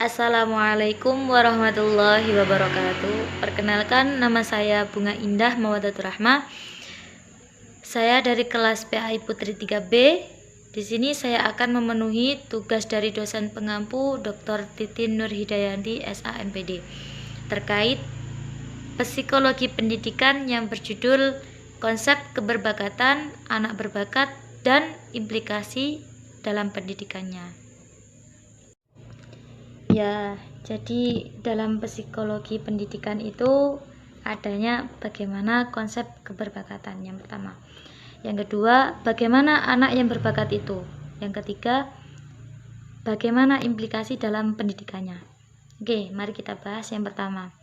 Assalamualaikum warahmatullahi wabarakatuh. Perkenalkan, nama saya Bunga Indah Mawadatur Rahmah. Saya dari kelas PAI Putri 3B. Di sini saya akan memenuhi tugas dari dosen pengampu Dr. Titin Nurhidayanti SAMPD terkait psikologi pendidikan yang berjudul Konsep Keberbakatan, Anak Berbakat, dan Implikasi dalam Pendidikannya. Ya, jadi dalam psikologi pendidikan itu adanya bagaimana konsep keberbakatan yang pertama. Yang kedua, bagaimana anak yang berbakat itu. Yang ketiga, bagaimana implikasi dalam pendidikannya. Oke, mari kita bahas yang pertama.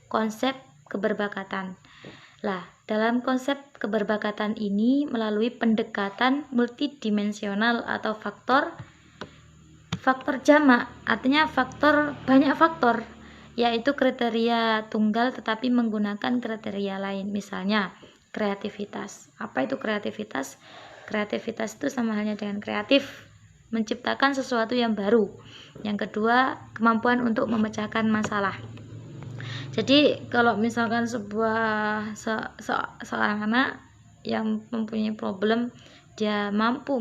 Konsep keberbakatan. Lah, dalam konsep keberbakatan ini melalui pendekatan multidimensional atau faktor jamak, artinya banyak faktor, yaitu kriteria tunggal tetapi menggunakan kriteria lain. Misalnya kreativitas. Apa itu kreativitas? Kreativitas itu sama halnya dengan kreatif, menciptakan sesuatu yang baru. Yang kedua, kemampuan untuk memecahkan masalah. Jadi kalau misalkan seorang anak yang mempunyai problem, dia mampu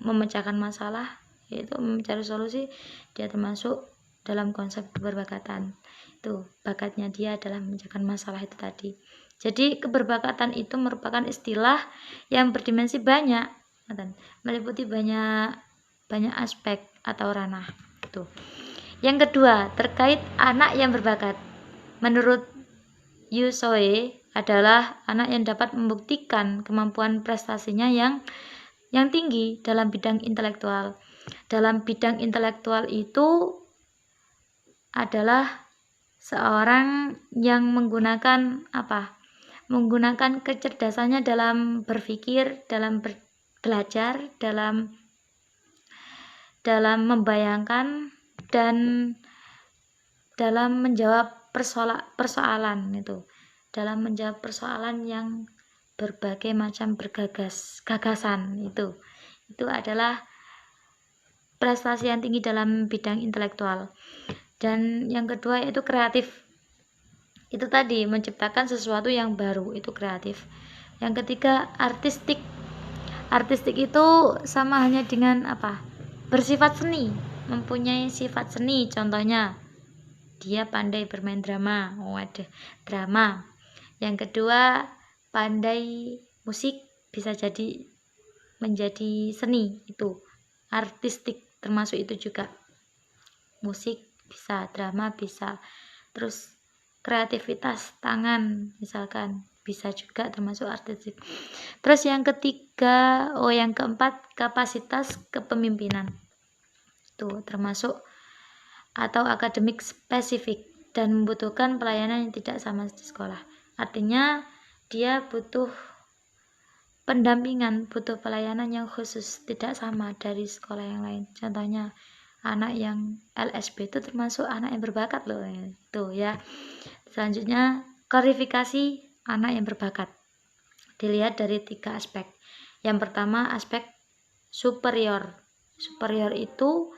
memecahkan masalah, yaitu mencari solusi, dia termasuk dalam konsep keberbakatan. Itu bakatnya dia adalah memecahkan masalah itu tadi. Jadi keberbakatan itu merupakan istilah yang berdimensi banyak, meliputi banyak aspek atau ranah. Itu. Yang kedua, terkait anak yang berbakat. Menurut Yu Soe adalah anak yang dapat membuktikan kemampuan prestasinya yang tinggi dalam bidang intelektual. Dalam bidang intelektual itu adalah seorang yang menggunakan menggunakan kecerdasannya dalam berpikir, dalam belajar, dalam membayangkan, dan dalam menjawab persoalan itu. Dalam menjawab persoalan yang berbagai macam gagasan itu adalah prestasi yang tinggi dalam bidang intelektual. Dan yang kedua yaitu kreatif. Itu tadi menciptakan sesuatu yang baru, itu kreatif. Yang ketiga artistik. Artistik itu sama halnya dengan bersifat seni, mempunyai sifat seni. Contohnya dia pandai bermain drama. Drama. Yang kedua pandai musik, bisa jadi menjadi seni, itu artistik, termasuk itu juga. Musik bisa, drama bisa. Terus kreativitas tangan misalkan bisa juga termasuk artistik. Terus yang keempat kapasitas kepemimpinan. Itu termasuk atau akademik spesifik dan membutuhkan pelayanan yang tidak sama di sekolah. Artinya dia butuh pendampingan, butuh pelayanan yang khusus, tidak sama dari sekolah yang lain. Contohnya anak yang LSB itu termasuk anak yang berbakat loh, itu ya. Selanjutnya klarifikasi anak yang berbakat dilihat dari 3 aspek. Yang pertama aspek superior. Superior itu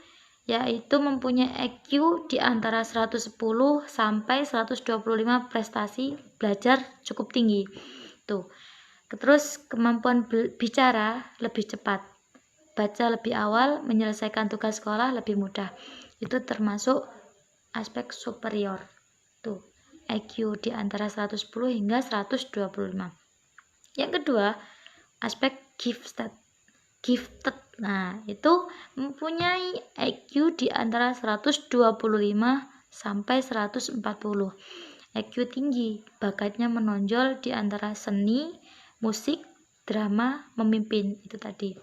yaitu mempunyai IQ di antara 110 sampai 125, prestasi belajar cukup tinggi. Tuh. Terus kemampuan bicara lebih cepat, baca lebih awal, menyelesaikan tugas sekolah lebih mudah. Itu termasuk aspek superior. Tuh, IQ di antara 110 hingga 125. Yang kedua, aspek gifted. Nah, itu mempunyai IQ di antara 125 sampai 140. IQ tinggi, bakatnya menonjol di antara seni, musik, drama, memimpin, itu tadi.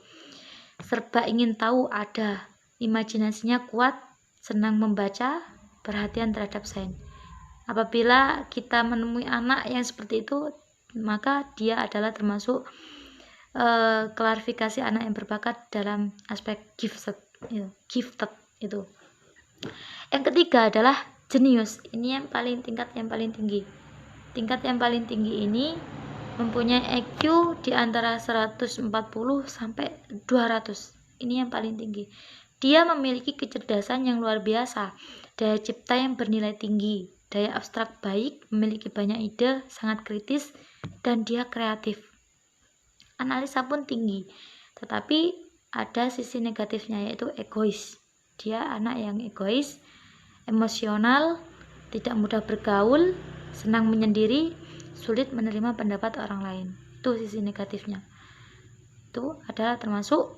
Serba ingin tahu ada, imajinasinya kuat, senang membaca, perhatian terhadap sains. Apabila kita menemui anak yang seperti itu, maka dia adalah termasuk klarifikasi anak yang berbakat dalam aspek gifted itu. Yang ketiga adalah jenius. Ini yang tingkat yang paling tinggi. Tingkat yang paling tinggi ini mempunyai IQ di antara 140 sampai 200. Ini yang paling tinggi. Dia memiliki kecerdasan yang luar biasa, daya cipta yang bernilai tinggi, daya abstrak baik, memiliki banyak ide, sangat kritis, dan dia kreatif. Analisa pun tinggi, tetapi ada sisi negatifnya, yaitu egois. Dia anak yang egois, emosional, tidak mudah bergaul, senang menyendiri, sulit menerima pendapat orang lain. Itu sisi negatifnya. Itu adalah termasuk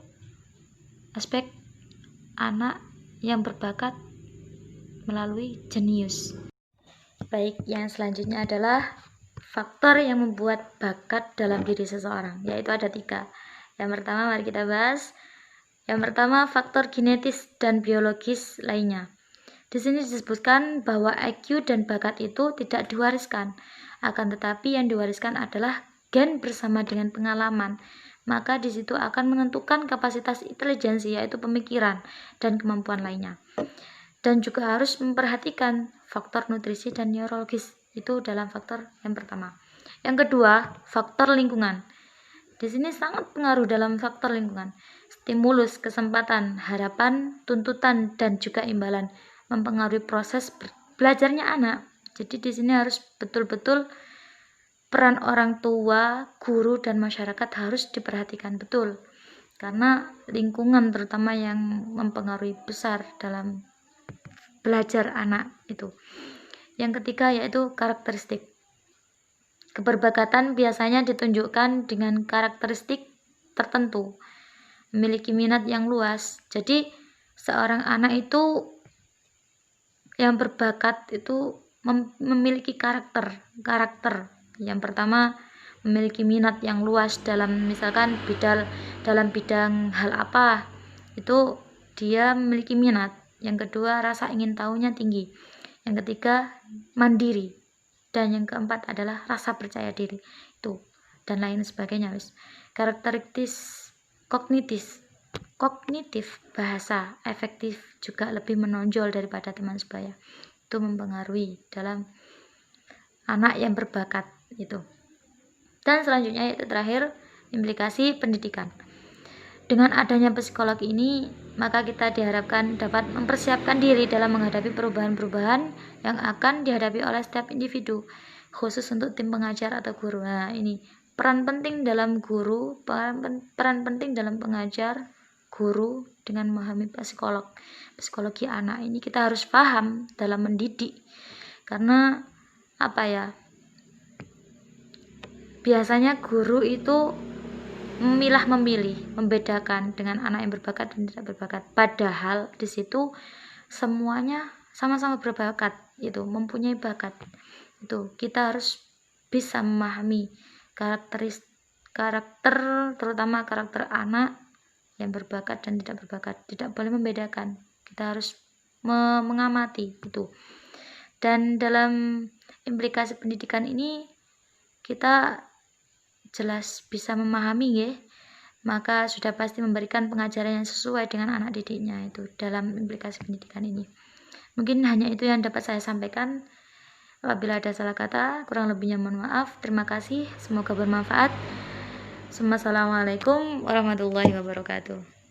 aspek anak yang berbakat melalui jenius. Baik, yang selanjutnya adalah faktor yang membuat bakat dalam diri seseorang, yaitu ada 3. Yang pertama, mari kita bahas. Yang pertama, faktor genetis dan biologis lainnya. Di sini disebutkan bahwa IQ dan bakat itu tidak diwariskan, akan tetapi yang diwariskan adalah gen bersama dengan pengalaman. Maka di situ akan menentukan kapasitas intelijensi, yaitu pemikiran dan kemampuan lainnya. Dan juga harus memperhatikan faktor nutrisi dan neurologis. Itu dalam faktor yang pertama. Yang kedua, faktor lingkungan. Di sini sangat pengaruh dalam faktor lingkungan. Stimulus, kesempatan, harapan, tuntutan, dan juga imbalan mempengaruhi proses belajarnya anak. Jadi di sini harus betul-betul peran orang tua, guru, dan masyarakat harus diperhatikan betul, karena lingkungan terutama yang mempengaruhi besar dalam belajar anak itu. Yang ketiga yaitu karakteristik. Keberbakatan biasanya ditunjukkan dengan karakteristik tertentu, memiliki minat yang luas. Jadi seorang anak itu yang berbakat itu memiliki karakter. Yang pertama, memiliki minat yang luas dalam misalkan dalam bidang hal apa, itu dia memiliki minat. Yang kedua, rasa ingin tahunya tinggi. Yang ketiga, mandiri. Dan yang keempat adalah rasa percaya diri. Itu dan lain sebagainya, wis. Karakteristik kognitif bahasa efektif juga lebih menonjol daripada teman sebaya. Itu mempengaruhi dalam anak yang berbakat itu. Dan selanjutnya yaitu terakhir, implikasi pendidikan. Dengan adanya psikolog ini, maka kita diharapkan dapat mempersiapkan diri dalam menghadapi perubahan-perubahan yang akan dihadapi oleh setiap individu, khusus untuk tim pengajar atau guru. Nah, ini peran penting dalam guru, peran penting dalam pengajar, guru dengan memahami psikologi anak ini kita harus paham dalam mendidik. Karena apa ya? Biasanya guru itu memilih, membedakan dengan anak yang berbakat dan tidak berbakat. Padahal di situ semuanya sama-sama berbakat, itu mempunyai bakat. Itu kita harus bisa memahami karakter terutama karakter anak yang berbakat dan tidak berbakat. Tidak boleh membedakan. Kita harus mengamati itu. Dan dalam implikasi pendidikan ini kita jelas bisa memahami ya, maka sudah pasti memberikan pengajaran yang sesuai dengan anak didiknya itu dalam implikasi pendidikan ini. Mungkin hanya itu yang dapat saya sampaikan. Apabila ada salah kata, kurang lebihnya mohon maaf. Terima kasih, semoga bermanfaat. Assalamualaikum warahmatullahi wabarakatuh.